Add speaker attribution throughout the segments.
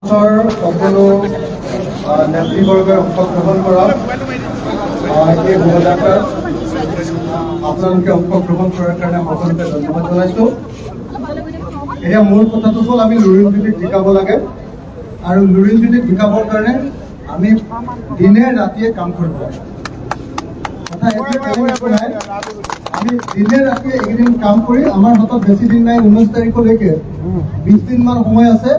Speaker 1: সকলো নেতৃবৰ্গই অংশগ্ৰহণ কৰা এই শোভাযাত্ৰাত আপোনালোকে অংশগ্ৰহণ কৰাৰ কাৰণে সকলোকে ধন্যবাদ জনাইছোঁ। এতিয়া মূল কথাটো হ'ল আমি লুৰিণজ্যোতিক জিকাব লাগে আৰু লুৰিণজ্যোতিক জিকাবৰ কাৰণে আমি দিনে ৰাতিয়ে কাম কৰিব লাগে। কথা একো নাই, আমি দিনে ৰাতিয়ে এইকেইদিন কাম কৰি আমাৰ হাতত বেছি দিন নাই, 19 তাৰিখলৈকে 20 দিনমান সময় আছে।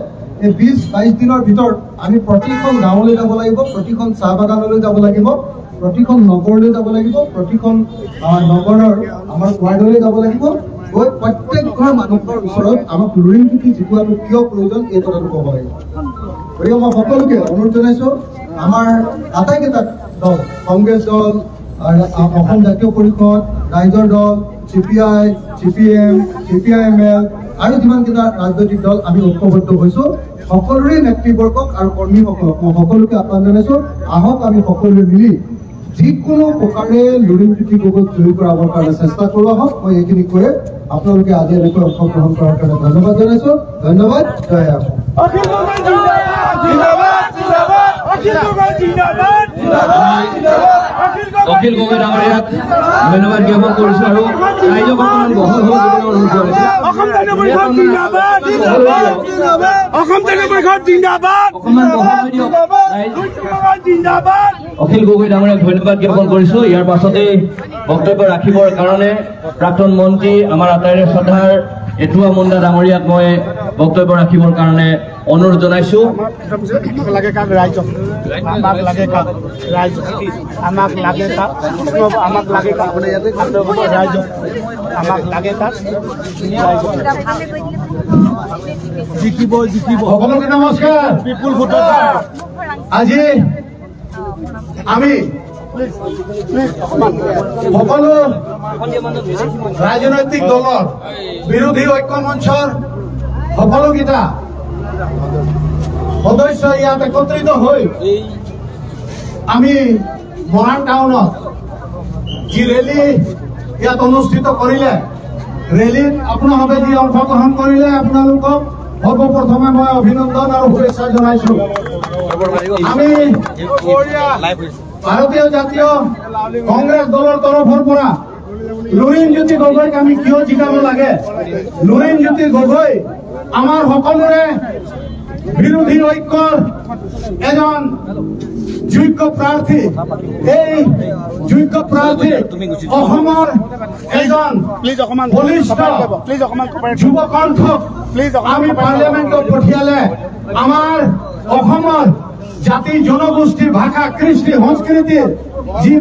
Speaker 1: এই 20-22 দিনৰ ভিতৰত আমি প্ৰতিখন গাঁৱলৈ যাব লাগিব, প্ৰতিখন চাহ বাগানলৈ যাব লাগিব, প্ৰতিখন নগৰলৈ যাব লাগিব, প্ৰতিখন নগৰৰ আমাৰ ৱাৰ্ডলৈ যাব লাগিব, গৈ প্ৰত্যেক ঘৰ মানুহৰ ওচৰত আমাক লুৰিণজ্যোতি জিকোৱাটো কিয় প্ৰয়োজন এই কথাটো ক'ব লাগিব। গতিকে মই সকলোকে অনুৰোধ জনাইছোঁ, আমাৰ আটাইকেইটা দল, কংগ্ৰেছ দল, অসম জাতীয় পৰিষদ, ৰাইজৰ দল, CPI, CPM, CPIML আৰু যিমানকেইটা ৰাজনৈতিক দল আমি ঐক্যবদ্ধ হৈছোঁ, সকলোৰে নেতৃবৰ্গক আৰু কৰ্মীসকলক মই সকলোকে আহ্বান জনাইছোঁ, আহক আমি সকলোৱে মিলি যিকোনো প্ৰকাৰে লুৰিণজ্যোতি গগৈক জয়ী কৰাবৰ কাৰণে চেষ্টা কৰোঁ। আহক, মই এইখিনি কৈ আপোনালোকে আজি এনেকৈ অংশগ্ৰহণ কৰাৰ কাৰণে ধন্যবাদ জনাইছোঁ। ধন্যবাদ। জয় অসম।
Speaker 2: অখিল গগৈ ডাঙৰীয়াক ধন্যবাদ জ্ঞাপন কৰিছোঁ আৰু ৰাইজক অকণমান বহল হৈ অনুৰোধ কৰিছোঁ। অখিল গগৈ ডাঙৰীয়াক ধন্যবাদ জ্ঞাপন কৰিছোঁ। ইয়াৰ পাছতে বক্তব্য ৰাখিবৰ কাৰণে প্ৰাক্তন মন্ত্ৰী আমাৰ আটাইৰে শ্ৰদ্ধাৰ এটুৱা মুণ্ডা ডাঙৰীয়াক মই বক্তব্য ৰাখিবৰ কাৰণে অনুৰোধ জনাইছোঁ।
Speaker 1: সকলোকে নমস্কাৰ। আজি আমি সকলো ৰাজনৈতিক দলৰ বিৰোধী ঐক্য মঞ্চৰ সকলোকেইটা সদস্য ইয়াত একত্ৰিত হৈ আমি মৰাণ টাউনত যি ৰেলী ইয়াত অনুষ্ঠিত কৰিলে, ৰেলীত আপোনালোকে যি অংশগ্ৰহণ কৰিলে আপোনালোকক সৰ্বপ্ৰথমে মই অভিনন্দন আৰু শুভেচ্ছা জনাইছোঁ। আমি ভাৰতীয় জাতীয় কংগ্ৰেছ দলৰ তৰফৰ পৰা লুৰিণজ্যোতি গগৈক আমি কিয় জিকাব লাগে? লুৰিণজ্যোতি গগৈ আমাৰ সকলোৰে বিৰোধী ঐক্যৰ এজন যোগ্য প্ৰাৰ্থী। এই যোগ্য প্ৰাৰ্থী অসমৰ এজন বলিষ্ঠ যুৱ কণ্ঠক আমি পাৰ্লিয়ামেণ্টত পঠিয়ালে আমাৰ অসমৰ জাতি জনগোষ্ঠী ভাষা কৃষ্টি সংস্কৃতিৰ যি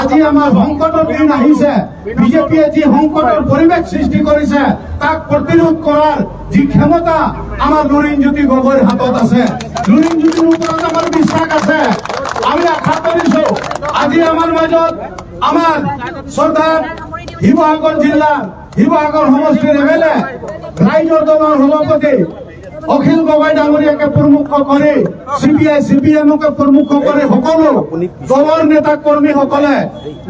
Speaker 1: আজি আমাৰ সংকটৰ দিন আহিছে, বিজেপিয়ে যি সংকটৰ পৰিৱেশ সৃষ্টি কৰিছে তাক প্ৰতিৰোধ কৰাৰ যি ক্ষমতা আমাৰ লুৰিণজ্যোতি গগৈৰ হাতত আছে। লুৰিণজ্যোতিৰ ওপৰত আমাৰ বিশ্বাস আছে। আমি আশা কৰিছোঁ আজি আমাৰ মাজত আমাৰ শ্ৰদ্ধাৰ শিৱসাগৰ জিলাৰ শিৱসাগৰ সমষ্টিৰ MLA, ৰাইজৰ দলৰ সভাপতি অখিল গগৈ ডাঙৰীয়াকে প্ৰমুখ কৰি CPI CPMকে প্ৰমুখ কৰি সকলো দলৰ নেতা কৰ্মীসকলে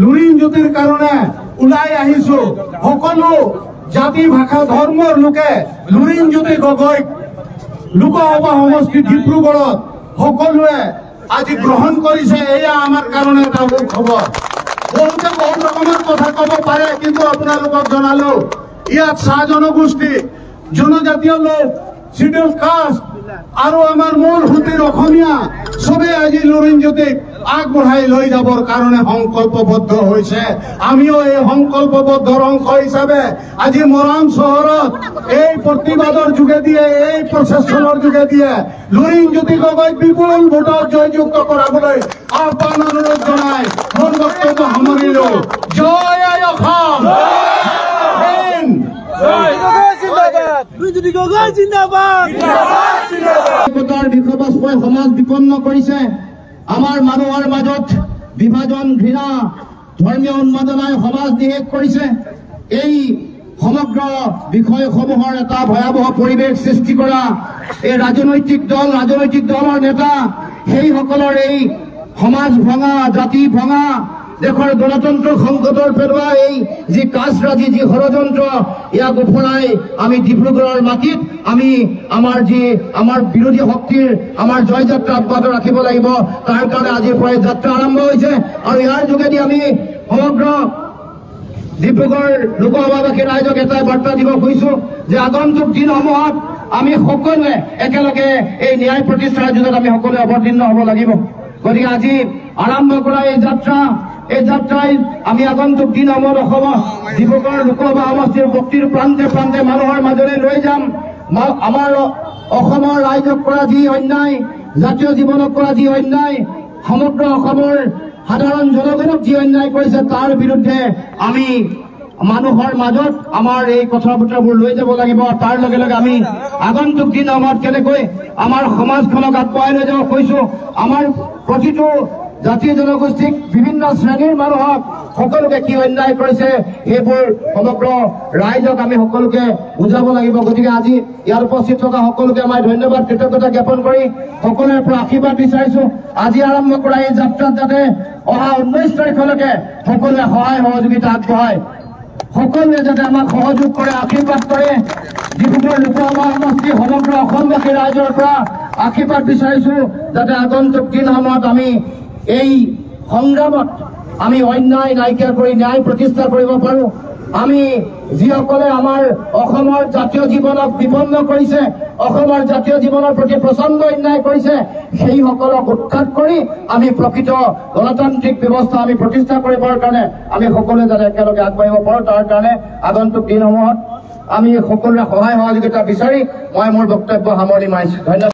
Speaker 1: লুৰিণজ্যোতিৰ কাৰণে ওলাই আহিছোঁ। সকলো জাতি ভাষা ধৰ্মৰ লোকে লুৰিণজ্যোতি গগৈক লোকসভা সমষ্টি ডিব্ৰুগড়ত সকলোৱে আজি গ্ৰহণ কৰিছে। এয়া আমাৰ কাৰণে এটা খবৰ। বহুতে বহুত ৰকমৰ কথা ক'ব পাৰে, কিন্তু আপোনালোকক জনালো ইয়াত চাহ জনগোষ্ঠী, জনজাতীয় লোক, শিডিউল কাষ্ট আৰু আমাৰ মূল সুঁতিৰ অসমীয়া চবে আজি লুৰিণজ্যোতিক আগবঢ়াই লৈ যাবৰ কাৰণে সংকল্পবদ্ধ হৈছে। আমিও এই সংকল্পবদ্ধৰ অংশ হিচাপে আজি মৰাণ চহৰত এই প্ৰতিবাদৰ যোগেদিয়ে, এই প্ৰচেষ্টাৰ যোগেদিয়ে লুৰিণজ্যোতি গগৈক বিপুল ভোটত জয়যুক্ত কৰাবলৈ আহ্বান অনুৰোধ জনাই মোৰ বক্তব্য সামৰিলোঁ। জয় অসম। সমাজ বিপন্ন কৰিছে। আমাৰ মানুহৰ মাজত বিভাজন, ঘৃণা, ধৰ্মীয় উন্মাদনাই সমাজ নিশেষ কৰিছে। এই সমগ্ৰ বিষয়সমূহৰ এটা ভয়াৱহ পৰিৱেশ সৃষ্টি কৰা এই ৰাজনৈতিক দলৰ নেতা সেইসকলৰ এই সমাজ ভঙা, জাতি ভঙা, দেশৰ গণতন্ত্ৰ সংকটৰ পেলোৱা এই যি কাজৰাজি যি ষড়যন্ত্ৰ ইয়াক উফৰাই আমি ডিব্ৰুগড়ৰ মাটিত আমি আমাৰ বিৰোধী শক্তিৰ আমাৰ জয়যাত্ৰা অব্যাহত ৰাখিব লাগিব। তাৰ কাৰণে আজিৰ পৰাই যাত্ৰা আৰম্ভ হৈছে আৰু ইয়াৰ যোগেদি আমি সমগ্ৰ ডিব্ৰুগড় লোকসভাবাসী ৰাইজক এটাই বাৰ্তা দিব খুজিছো যে আগন্তুক দিনসমূহত আমি সকলোৱে একেলগে এই ন্যায় প্ৰতিষ্ঠাৰ যুঁজত আমি সকলোৱে অৱতীৰ্ণ হ'ব লাগিব। গতিকে আজি আৰম্ভ কৰা এই যাত্ৰাই আমি আগন্তুক দিনসমূহত অসমত ডিব্ৰুগড় লোকসভা সমষ্টিৰ প্ৰতিটো প্ৰান্তে প্ৰান্তে মানুহৰ মাজলৈ লৈ যাম। আমাৰ অসমৰ ৰাইজক কৰা যি অন্যায়, জাতীয় জীৱনক কৰা যি অন্যায়, সমগ্ৰ অসমৰ সাধাৰণ জনগণক যি অন্যায় কৰিছে তাৰ বিৰুদ্ধে আমি মানুহৰ মাজত আমাৰ এই কথা বতৰাবোৰ লৈ যাব লাগিব। তাৰ লগে লগে আমি আগন্তুক দিনসমূহত কেনেকৈ আমাৰ সমাজখনক আগবঢ়াই লৈ যাব কৈছো। আমাৰ প্ৰতিটো জাতি জনগোষ্ঠীক বিভিন্ন শ্ৰেণীৰ মানুহক সকলোকে কি অন্যায় কৰিছে সেইবোৰ সমগ্ৰ ৰাইজক আমি সকলোকে বুজাব লাগিব। গতিকে আজি ইয়াৰ উপস্থিত থকা সকলোকে আমাৰ ধন্যবাদ কৃতজ্ঞতা জ্ঞাপন কৰি সকলোৰে পৰা আশীৰ্বাদ বিচাৰিছো। আজি আৰম্ভ কৰা এই যাত্ৰাত যাতে অহা 19 তাৰিখলৈকে সকলোৱে সহায় সহযোগিতা আগবঢ়ায়, সকলোৱে যাতে আমাক সহযোগ কৰে, আশীৰ্বাদ কৰে। ডিব্ৰুগড় লোকসভা সমষ্টি সমগ্ৰ অসমবাসী ৰাইজৰ পৰা আশীৰ্বাদ বিচাৰিছো যাতে আগন্তুক দিনসমূহত আমি এই সংগ্ৰামত আমি অন্যায় নাইকিয়া কৰি ন্যায় প্ৰতিষ্ঠা কৰিব পাৰো। আমি যিসকলে আমাৰ অসমৰ জাতীয় জীৱনক বিপন্ন কৰিছে, অসমৰ জাতীয় জীৱনৰ প্ৰতি প্ৰচণ্ড অন্যায় কৰিছে, সেইসকলক উৎখাত কৰি আমি প্ৰকৃত গণতান্ত্ৰিক ব্যৱস্থা আমি প্ৰতিষ্ঠা কৰিবৰ কাৰণে আমি সকলোৱে যাতে একেলগে আগবাঢ়িব পাৰো। তাৰ কাৰণে আগন্তুক দিনসমূহত আমি সকলোৰে সহায় সহযোগিতা বিচাৰি মই মোৰ বক্তব্য সামৰণি মাৰিছো। ধন্যবাদ।